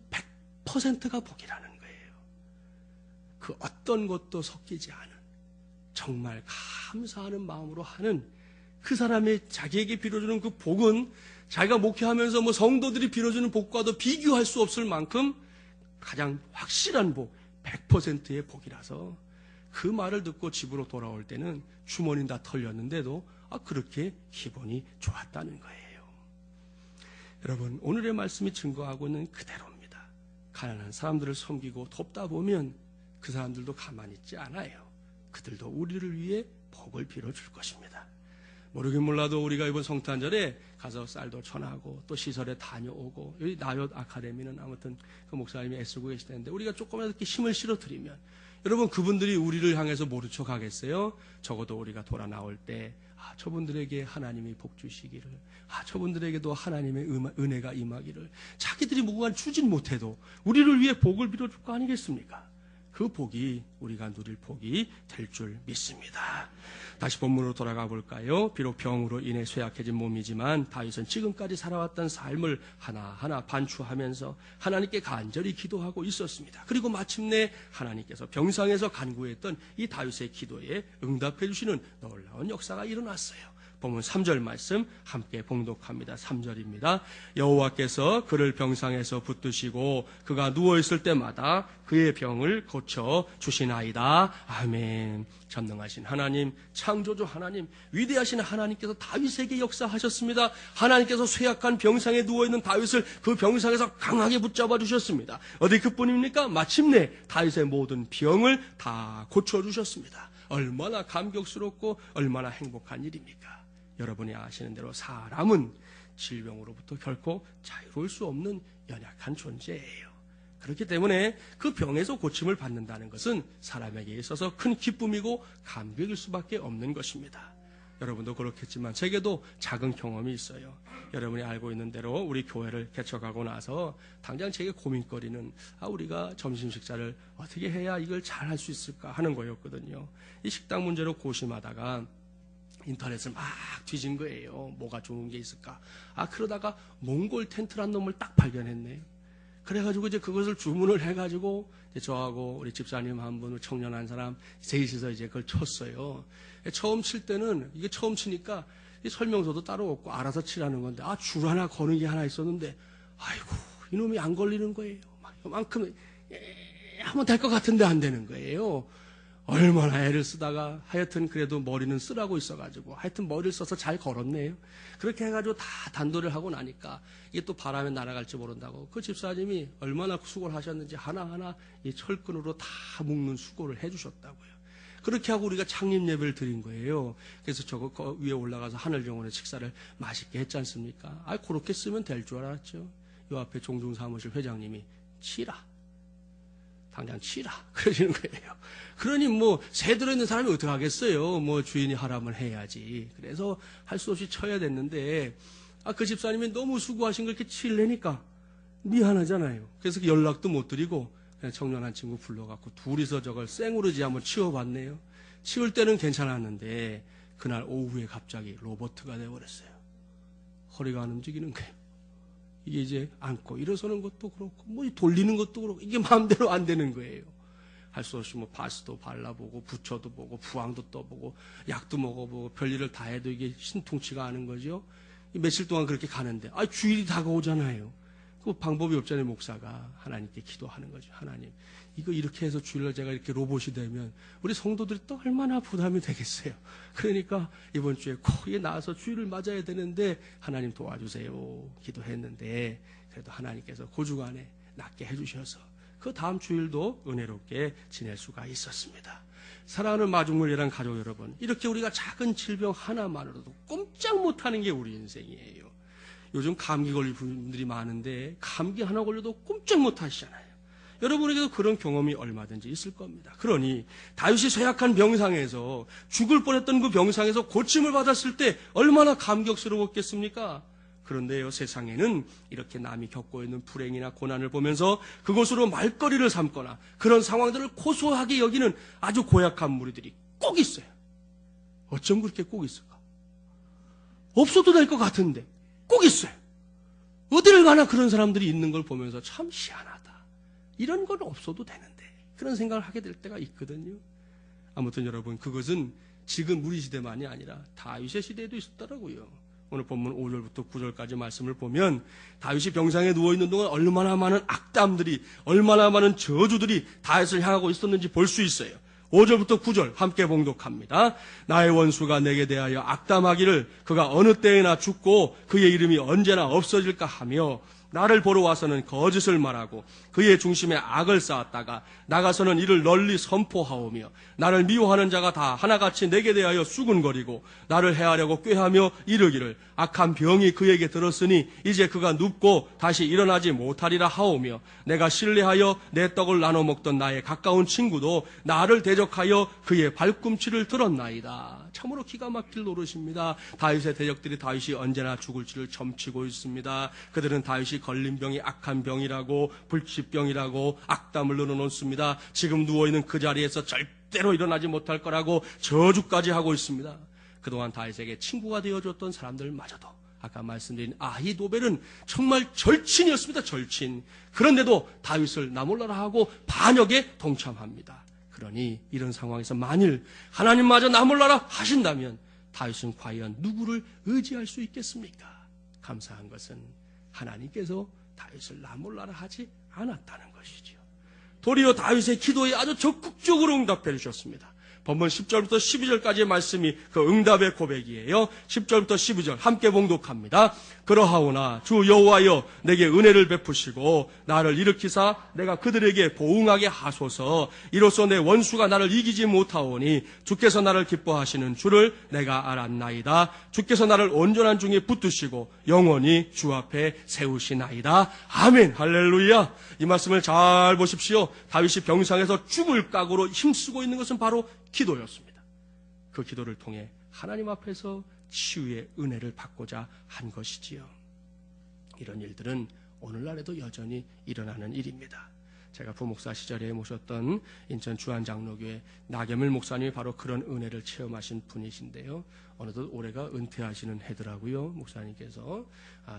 100%가 복이라는 거예요. 그 어떤 것도 섞이지 않은, 정말 감사하는 마음으로 하는 그 사람이 자기에게 빌어주는 그 복은 자기가 목회하면서 뭐 성도들이 빌어주는 복과도 비교할 수 없을 만큼 가장 확실한 복, 100%의 복이라서 그 말을 듣고 집으로 돌아올 때는 주머니 다 털렸는데도 그렇게 기분이 좋았다는 거예요. 여러분 오늘의 말씀이 증거하고 있는 그대로입니다. 가난한 사람들을 섬기고 돕다 보면 그 사람들도 가만히 있지 않아요. 그들도 우리를 위해 복을 빌어줄 것입니다. 모르긴 몰라도 우리가 이번 성탄절에 가서 쌀도 전하고 또 시설에 다녀오고, 여기 나요 아카데미는 아무튼 그 목사님이 애쓰고 계시다는데 우리가 조금이라도 이렇게 힘을 실어드리면 여러분 그분들이 우리를 향해서 모른 척 하겠어요? 적어도 우리가 돌아 나올 때 저분들에게 하나님이 복 주시기를, 저분들에게도 하나님의 은혜가 임하기를, 자기들이 뭔가 주진 못해도 우리를 위해 복을 빌어줄 거 아니겠습니까? 그 복이 우리가 누릴 복이 될 줄 믿습니다. 다시 본문으로 돌아가 볼까요? 비록 병으로 인해 쇠약해진 몸이지만 다윗은 지금까지 살아왔던 삶을 하나하나 반추하면서 하나님께 간절히 기도하고 있었습니다. 그리고 마침내 하나님께서 병상에서 간구했던 이 다윗의 기도에 응답해 주시는 놀라운 역사가 일어났어요. 본문 3절 말씀 함께 봉독합니다. 3절입니다. 여호와께서 그를 병상에서 붙드시고 그가 누워있을 때마다 그의 병을 고쳐 주시나이다. 아멘. 전능하신 하나님, 창조주 하나님, 위대하신 하나님께서 다윗에게 역사하셨습니다. 하나님께서 쇠약한 병상에 누워있는 다윗을 그 병상에서 강하게 붙잡아 주셨습니다. 어디 그뿐입니까? 마침내 다윗의 모든 병을 다 고쳐주셨습니다. 얼마나 감격스럽고 얼마나 행복한 일입니까? 여러분이 아시는 대로 사람은 질병으로부터 결코 자유로울 수 없는 연약한 존재예요. 그렇기 때문에 그 병에서 고침을 받는다는 것은 사람에게 있어서 큰 기쁨이고 감격일 수밖에 없는 것입니다. 여러분도 그렇겠지만 제게도 작은 경험이 있어요. 여러분이 알고 있는 대로 우리 교회를 개척하고 나서 당장 제게 고민거리는 우리가 점심 식사를 어떻게 해야 이걸 잘 할 수 있을까 하는 거였거든요. 이 식당 문제로 고심하다가 인터넷을 막 뒤진 거예요. 뭐가 좋은 게 있을까? 그러다가 몽골 텐트란 놈을 딱 발견했네요. 그래가지고 이제 그것을 주문을 해가지고 이제 저하고 우리 집사님 한 분, 청년 한 사람 셋이서 이제 그걸 쳤어요. 처음 칠 때는 이게 처음 치니까 설명서도 따로 없고 알아서 치라는 건데 줄 하나 거는 게 하나 있었는데 아이고 이놈이 안 걸리는 거예요. 이만큼 하면 될 것 같은데 안 되는 거예요. 얼마나 애를 쓰다가 하여튼 그래도 머리는 쓰라고 있어가지고 하여튼 머리를 써서 잘 걸었네요. 그렇게 해가지고 다 단도를 하고 나니까 이게 또 바람에 날아갈지 모른다고 그 집사님이 얼마나 수고를 하셨는지 하나하나 이 철근으로 다 묶는 수고를 해주셨다고요. 그렇게 하고 우리가 창립 예배를 드린 거예요. 그래서 저거 위에 올라가서 하늘정원의 식사를 맛있게 했지 않습니까? 그렇게 쓰면 될 줄 알았죠. 요 앞에 종중사무실 회장님이 치라. 당장 치라. 그러시는 거예요. 그러니 뭐, 새 들어있는 사람이 어떻게 하겠어요? 뭐, 주인이 하라면 해야지. 그래서 할 수 없이 쳐야 됐는데, 그 집사님이 너무 수고하신 걸 이렇게 치려니까 미안하잖아요. 그래서 연락도 못 드리고, 그냥 청년한 친구 불러갖고 둘이서 저걸 생우르지 한번 치워봤네요. 치울 때는 괜찮았는데, 그날 오후에 갑자기 로버트가 돼버렸어요. 허리가 안 움직이는 거예요. 이게 이제 앉고 일어서는 것도 그렇고 뭐 돌리는 것도 그렇고 이게 마음대로 안 되는 거예요. 할 수 없이 뭐 바스도 발라보고 부처도 보고 부항도 떠보고 약도 먹어보고 별일을 다 해도 이게 신통치가 않은 거죠. 며칠 동안 그렇게 가는데 주일이 다가오잖아요. 그 방법이 없잖아요. 목사가 하나님께 기도하는 거죠. 하나님 이거 이렇게 해서 주일날 제가 이렇게 로봇이 되면 우리 성도들이 또 얼마나 부담이 되겠어요. 그러니까 이번 주에 꼭 나와서 주일을 맞아야 되는데 하나님 도와주세요 기도했는데 그래도 하나님께서 그 주간에 낫게 해주셔서 그 다음 주일도 은혜롭게 지낼 수가 있었습니다. 사랑하는 마중물이란 가족 여러분, 이렇게 우리가 작은 질병 하나만으로도 꼼짝 못하는 게 우리 인생이에요. 요즘 감기 걸린 분들이 많은데 감기 하나 걸려도 꼼짝 못하시잖아요. 여러분에게도 그런 경험이 얼마든지 있을 겁니다. 그러니 다윗이 쇠약한 병상에서 죽을 뻔했던 그 병상에서 고침을 받았을 때 얼마나 감격스러웠겠습니까? 그런데요, 세상에는 이렇게 남이 겪고 있는 불행이나 고난을 보면서 그것으로 말거리를 삼거나 그런 상황들을 고소하게 여기는 아주 고약한 무리들이 꼭 있어요. 어쩜 그렇게 꼭 있을까? 없어도 될 것 같은데 꼭 있어요. 어디를 가나 그런 사람들이 있는 걸 보면서 참 희한하다. 이런 건 없어도 되는데 그런 생각을 하게 될 때가 있거든요. 아무튼 여러분, 그것은 지금 우리 시대만이 아니라 다윗의 시대에도 있었더라고요. 오늘 본문 5절부터 9절까지 말씀을 보면 다윗이 병상에 누워있는 동안 얼마나 많은 악담들이, 얼마나 많은 저주들이 다윗을 향하고 있었는지 볼 수 있어요. 5절부터 9절 함께 봉독합니다. 나의 원수가 내게 대하여 악담하기를 그가 어느 때에나 죽고 그의 이름이 언제나 없어질까 하며 나를 보러 와서는 거짓을 말하고 그의 중심에 악을 쌓았다가 나가서는 이를 널리 선포하오며 나를 미워하는 자가 다 하나같이 내게 대하여 수군거리고 나를 해하려고 꾀하며 이르기를 악한 병이 그에게 들었으니 이제 그가 눕고 다시 일어나지 못하리라 하오며 내가 신뢰하여 내 떡을 나눠 먹던 나의 가까운 친구도 나를 대적하여 그의 발꿈치를 들었나이다. 참으로 기가 막힐 노릇입니다. 다윗의 대적들이 다윗이 언제나 죽을지를 점치고 있습니다. 그들은 다윗이 걸린 병이 악한 병이라고, 불치병이라고 악담을 늘어놓습니다. 지금 누워있는 그 자리에서 절대로 일어나지 못할 거라고 저주까지 하고 있습니다. 그동안 다윗에게 친구가 되어줬던 사람들마저도 아까 말씀드린 아히도벨은 정말 절친이었습니다. 절친. 그런데도 다윗을 나몰라라 하고 반역에 동참합니다. 그러니 이런 상황에서 만일 하나님마저 나몰라라 하신다면 다윗은 과연 누구를 의지할 수 있겠습니까? 감사한 것은 하나님께서 다윗을 나몰라라 하지 않았다는 것이지요. 도리어 다윗의 기도에 아주 적극적으로 응답해 주셨습니다. 본문 10절부터 12절까지의 말씀이 그 응답의 고백이에요. 10절부터 12절 함께 봉독합니다. 그러하오나 주 여호와여 내게 은혜를 베푸시고 나를 일으키사 내가 그들에게 보응하게 하소서. 이로써 내 원수가 나를 이기지 못하오니 주께서 나를 기뻐하시는 주를 내가 알았나이다. 주께서 나를 온전한 중에 붙드시고 영원히 주 앞에 세우시나이다. 아멘. 할렐루야. 이 말씀을 잘 보십시오. 다윗이 병상에서 죽을 각오로 힘쓰고 있는 것은 바로 기도였습니다. 그 기도를 통해 하나님 앞에서 치유의 은혜를 받고자 한 것이지요. 이런 일들은 오늘날에도 여전히 일어나는 일입니다. 제가 부목사 시절에 모셨던 인천 주안장로교회 나겸일 목사님이 바로 그런 은혜를 체험하신 분이신데요. 어느덧 올해가 은퇴하시는 해더라고요. 목사님께서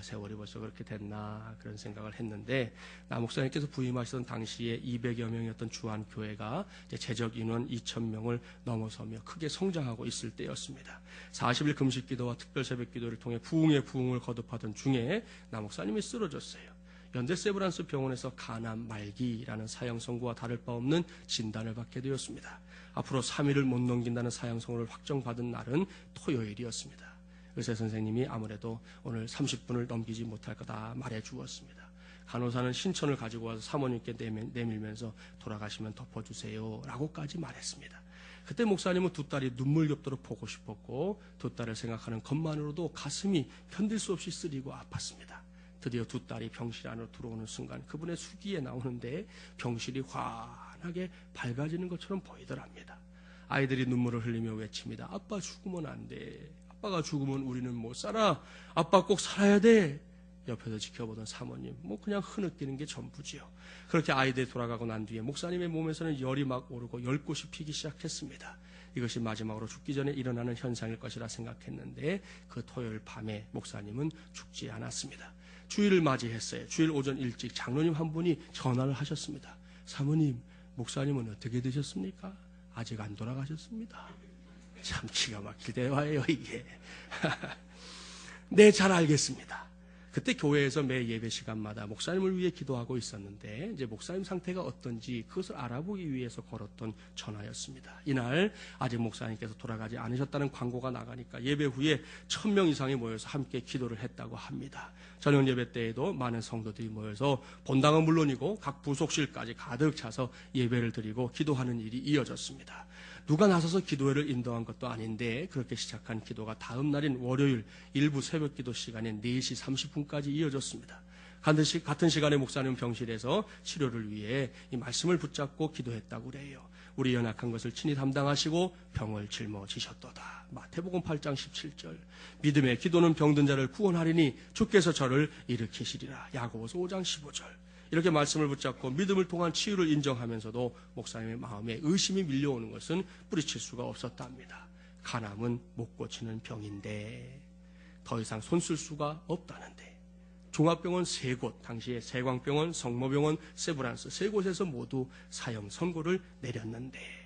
세월이 벌써 그렇게 됐나 그런 생각을 했는데 나 목사님께서 부임하시던 당시에 200여 명이었던 주안교회가 이제 재적 인원 2,000명을 넘어서며 크게 성장하고 있을 때였습니다. 40일 금식기도와 특별 새벽기도를 통해 부흥의 부흥을 거듭하던 중에 나 목사님이 쓰러졌어요. 연대 세브란스 병원에서 간암 말기라는 사형 선고와 다를 바 없는 진단을 받게 되었습니다. 앞으로 3일을 못 넘긴다는 사형 선고를 확정받은 날은 토요일이었습니다. 의사 선생님이 아무래도 오늘 30분을 넘기지 못할 거다 말해 주었습니다. 간호사는 신천을 가지고 와서 사모님께 내밀면서 돌아가시면 덮어주세요 라고까지 말했습니다. 그때 목사님은 두 딸이 눈물겹도록 보고 싶었고 두 딸을 생각하는 것만으로도 가슴이 견딜 수 없이 쓰리고 아팠습니다. 드디어 두 딸이 병실 안으로 들어오는 순간 그분의 수기에 나오는데 병실이 환히 환하게 밝아지는 것처럼 보이더랍니다. 아이들이 눈물을 흘리며 외칩니다. 아빠 죽으면 안 돼. 아빠가 죽으면 우리는 못 살아. 아빠 꼭 살아야 돼. 옆에서 지켜보던 사모님, 그냥 흐느끼는 게 전부지요. 그렇게 아이들이 돌아가고 난 뒤에 목사님의 몸에서는 열이 막 오르고 열꽃이 피기 시작했습니다. 이것이 마지막으로 죽기 전에 일어나는 현상일 것이라 생각했는데 그 토요일 밤에 목사님은 죽지 않았습니다. 주일을 맞이했어요. 주일 오전 일찍 장로님 한 분이 전화를 하셨습니다. 사모님, 목사님은 어떻게 되셨습니까? 아직 안 돌아가셨습니다. 참 기가 막힐 대화예요, 이게. 네, 잘 알겠습니다. 그때 교회에서 매 예배 시간마다 목사님을 위해 기도하고 있었는데 이제 목사님 상태가 어떤지 그것을 알아보기 위해서 걸었던 전화였습니다. 이날 아직 목사님께서 돌아가지 않으셨다는 광고가 나가니까 예배 후에 1000명 이상이 모여서 함께 기도를 했다고 합니다. 저녁 예배 때에도 많은 성도들이 모여서 본당은 물론이고 각 부속실까지 가득 차서 예배를 드리고 기도하는 일이 이어졌습니다. 누가 나서서 기도회를 인도한 것도 아닌데 그렇게 시작한 기도가 다음 날인 월요일 일부 새벽 기도 시간인 4시 30분까지 이어졌습니다. 같은 시간에 목사님 병실에서 치료를 위해 이 말씀을 붙잡고 기도했다고 그래요. 우리 연약한 것을 친히 담당하시고 병을 짊어지셨도다. 마태복음 8장 17절. 믿음의 기도는 병든 자를 구원하리니 주께서 저를 일으키시리라. 야고보서 5장 15절. 이렇게 말씀을 붙잡고 믿음을 통한 치유를 인정하면서도 목사님의 마음에 의심이 밀려오는 것은 뿌리칠 수가 없었답니다. 간암은 못 고치는 병인데 더 이상 손 쓸 수가 없다는데 종합병원 3곳, 당시에 세광병원, 성모병원, 세브란스 3곳에서 모두 사형 선고를 내렸는데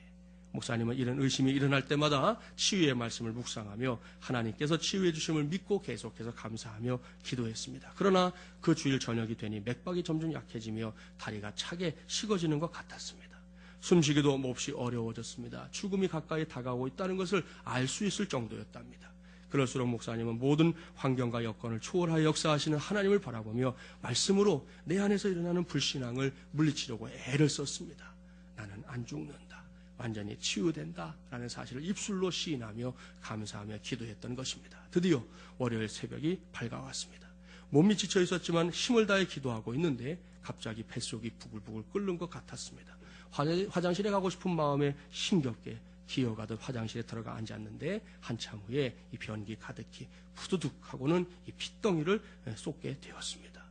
목사님은 이런 의심이 일어날 때마다 치유의 말씀을 묵상하며 하나님께서 치유해 주심을 믿고 계속해서 감사하며 기도했습니다. 그러나 그 주일 저녁이 되니 맥박이 점점 약해지며 다리가 차게 식어지는 것 같았습니다. 숨쉬기도 몹시 어려워졌습니다. 죽음이 가까이 다가오고 있다는 것을 알 수 있을 정도였답니다. 그럴수록 목사님은 모든 환경과 여건을 초월하여 역사하시는 하나님을 바라보며 말씀으로 내 안에서 일어나는 불신앙을 물리치려고 애를 썼습니다. 나는 안 죽는다. 완전히 치유된다라는 사실을 입술로 시인하며 감사하며 기도했던 것입니다. 드디어 월요일 새벽이 밝아왔습니다. 몸이 지쳐 있었지만 힘을 다해 기도하고 있는데 갑자기 뱃속이 부글부글 끓는 것 같았습니다. 화장실에 가고 싶은 마음에 힘겹게 기어가듯 화장실에 들어가 앉았는데 한참 후에 이 변기 가득히 푸드득 하고는 이 핏덩이를 쏟게 되었습니다.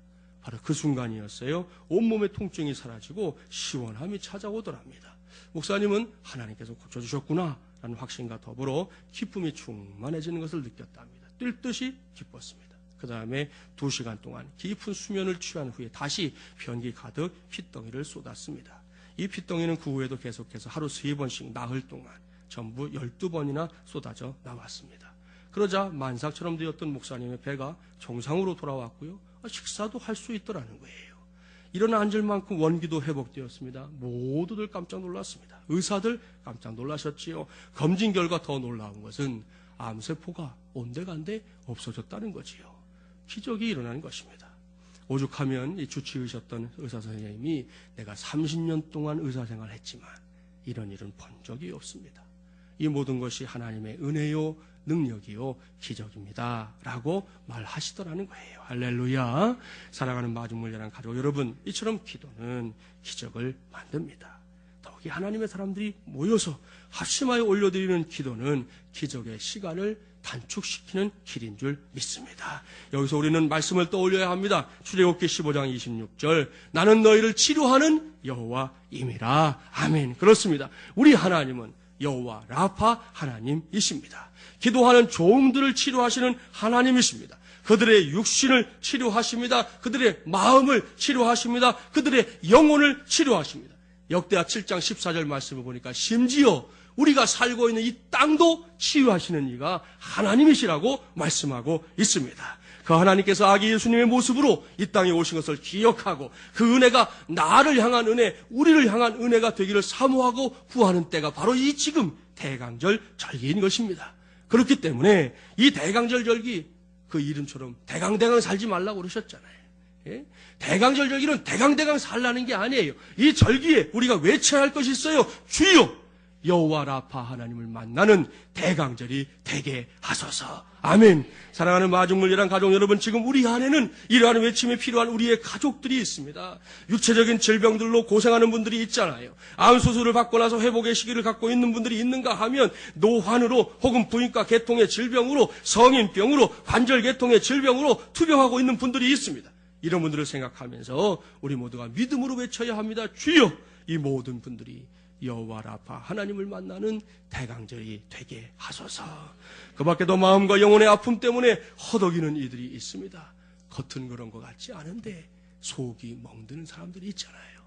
바로 그 순간이었어요. 온몸의 통증이 사라지고 시원함이 찾아오더랍니다. 목사님은 하나님께서 고쳐주셨구나 라는 확신과 더불어 기쁨이 충만해지는 것을 느꼈답니다. 뛸 듯이 기뻤습니다. 그 다음에 2시간 동안 깊은 수면을 취한 후에 다시 변기 가득 핏덩이를 쏟았습니다. 이 핏덩이는 그 후에도 계속해서 하루 3번씩 나흘 동안 전부 12번이나 쏟아져 나왔습니다. 그러자 만삭처럼 되었던 목사님의 배가 정상으로 돌아왔고요. 식사도 할 수 있더라는 거예요. 일어나 앉을 만큼 원기도 회복되었습니다. 모두들 깜짝 놀랐습니다. 의사들 깜짝 놀라셨지요. 검진 결과 더 놀라운 것은 암세포가 온데간데 없어졌다는 거지요. 기적이 일어나는 것입니다. 오죽하면 이 주치의셨던 의사 선생님이 내가 30년 동안 의사생활을 했지만 이런 일은 본 적이 없습니다. 이 모든 것이 하나님의 은혜요 능력이요 기적입니다 라고 말하시더라는 거예요. 할렐루야. 사랑하는 마중물려란 가족 여러분, 이처럼 기도는 기적을 만듭니다. 더욱이 하나님의 사람들이 모여서 합심하여 올려드리는 기도는 기적의 시간을 단축시키는 길인 줄 믿습니다. 여기서 우리는 말씀을 떠올려야 합니다. 출애굽기 15장 26절 나는 너희를 치료하는 여호와임이라. 아멘. 그렇습니다. 우리 하나님은 여호와 라파 하나님이십니다. 기도하는 종들을 치료하시는 하나님이십니다. 그들의 육신을 치료하십니다. 그들의 마음을 치료하십니다. 그들의 영혼을 치료하십니다. 역대하 7장 14절 말씀을 보니까 심지어 우리가 살고 있는 이 땅도 치유하시는 이가 하나님이시라고 말씀하고 있습니다. 그 하나님께서 아기 예수님의 모습으로 이 땅에 오신 것을 기억하고 그 은혜가 나를 향한 은혜, 우리를 향한 은혜가 되기를 사모하고 구하는 때가 바로 이 지금 대강절 절기인 것입니다. 그렇기 때문에 이 대강절 절기 그 이름처럼 대강대강 살지 말라고 그러셨잖아요. 예? 대강절 절기는 대강대강 살라는 게 아니에요. 이 절기에 우리가 외쳐야 할 것이 있어요. 주여 여호와 라파 하나님을 만나는 대강절이 되게 하소서. 아멘. 사랑하는 마중물이란 가족 여러분, 지금 우리 안에는 이러한 외침이 필요한 우리의 가족들이 있습니다. 육체적인 질병들로 고생하는 분들이 있잖아요. 암 수술을 받고 나서 회복의 시기를 갖고 있는 분들이 있는가 하면 노환으로 혹은 부인과 계통의 질병으로, 성인병으로, 관절계통의 질병으로 투병하고 있는 분들이 있습니다. 이런 분들을 생각하면서 우리 모두가 믿음으로 외쳐야 합니다. 주여, 이 모든 분들이 여호와 라파 하나님을 만나는 대강절이 되게 하소서. 그 밖에도 마음과 영혼의 아픔 때문에 허덕이는 이들이 있습니다. 겉은 그런 것 같지 않은데 속이 멍드는 사람들이 있잖아요.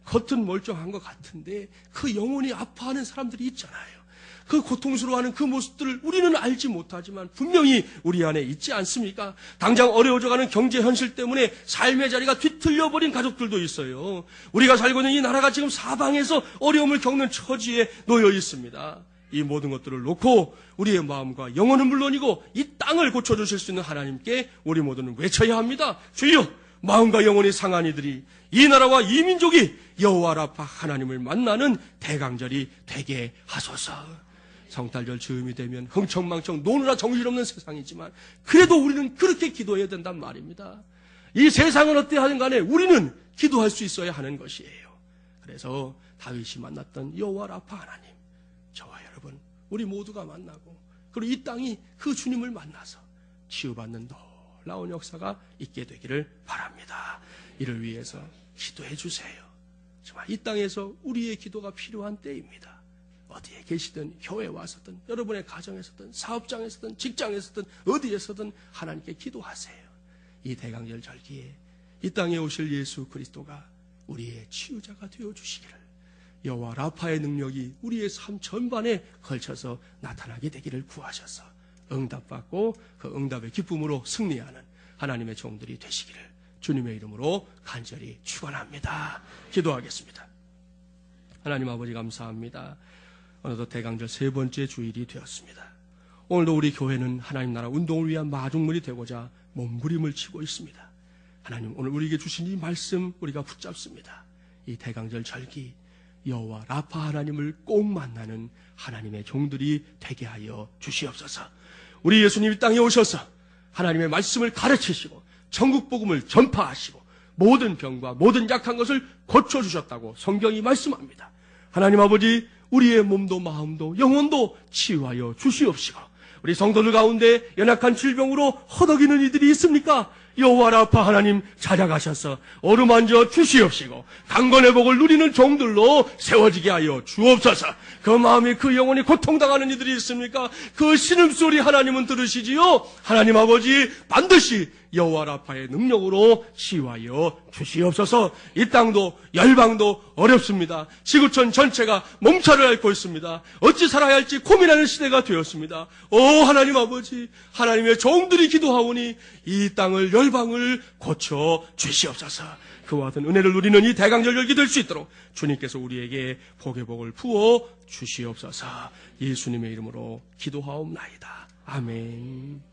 겉은 멀쩡한 것 같은데 그 영혼이 아파하는 사람들이 있잖아요. 그 고통스러워하는 그 모습들을 우리는 알지 못하지만 분명히 우리 안에 있지 않습니까? 당장 어려워져가는 경제 현실 때문에 삶의 자리가 뒤틀려버린 가족들도 있어요. 우리가 살고 있는 이 나라가 지금 사방에서 어려움을 겪는 처지에 놓여 있습니다. 이 모든 것들을 놓고 우리의 마음과 영혼은 물론이고 이 땅을 고쳐주실 수 있는 하나님께 우리 모두는 외쳐야 합니다. 주여, 마음과 영혼이 상한 이들이, 이 나라와 이 민족이 여호와 라파 하나님을 만나는 대강절이 되게 하소서. 성탄절 즈음이 되면 흥청망청 노느라 정신없는 세상이지만 그래도 우리는 그렇게 기도해야 된단 말입니다. 이 세상은 어때하든 간에 우리는 기도할 수 있어야 하는 것이에요. 그래서 다윗이 만났던 여호와 라파 하나님, 저와 여러분 우리 모두가 만나고 그리고 이 땅이 그 주님을 만나서 치유받는 놀라운 역사가 있게 되기를 바랍니다. 이를 위해서 기도해 주세요. 정말 이 땅에서 우리의 기도가 필요한 때입니다. 어디에 계시든 교회에 와서든 여러분의 가정에서든 사업장에서든 직장에서든 어디에서든 하나님께 기도하세요. 이 대강절 절기에 이 땅에 오실 예수 그리스도가 우리의 치유자가 되어주시기를, 여호와 라파의 능력이 우리의 삶 전반에 걸쳐서 나타나게 되기를 구하셔서 응답받고 그 응답의 기쁨으로 승리하는 하나님의 종들이 되시기를 주님의 이름으로 간절히 축원합니다. 기도하겠습니다. 하나님 아버지 감사합니다. 어느덧 대강절 세 번째 주일이 되었습니다. 오늘도 우리 교회는 하나님 나라 운동을 위한 마중물이 되고자 몸부림을 치고 있습니다. 하나님, 오늘 우리에게 주신 이 말씀 우리가 붙잡습니다. 이 대강절 절기 여호와 라파 하나님을 꼭 만나는 하나님의 종들이 되게 하여 주시옵소서. 우리 예수님이 땅에 오셔서 하나님의 말씀을 가르치시고 천국 복음을 전파하시고 모든 병과 모든 약한 것을 고쳐주셨다고 성경이 말씀합니다. 하나님 아버지, 우리의 몸도 마음도 영혼도 치유하여 주시옵시고, 우리 성도들 가운데 연약한 질병으로 허덕이는 이들이 있습니까? 여호와 라파 하나님 찾아가셔서 어루만져 주시옵시고 강건의 복을 누리는 종들로 세워지게 하여 주옵소서. 그 마음이 그 영혼이 고통당하는 이들이 있습니까? 그 신음소리 하나님은 들으시지요? 하나님 아버지, 반드시 여호와 라파의 능력으로 치유하여 주시옵소서. 이 땅도 열방도 어렵습니다. 지구촌 전체가 몸살을 앓고 있습니다. 어찌 살아야 할지 고민하는 시대가 되었습니다. 오 하나님 아버지, 하나님의 종들이 기도하오니 이 땅을 열방을 고쳐 주시옵소서. 그와 같은 은혜를 누리는 이 대강절 절기 될 수 있도록 주님께서 우리에게 복의 복을 부어 주시옵소서. 예수님의 이름으로 기도하옵나이다. 아멘.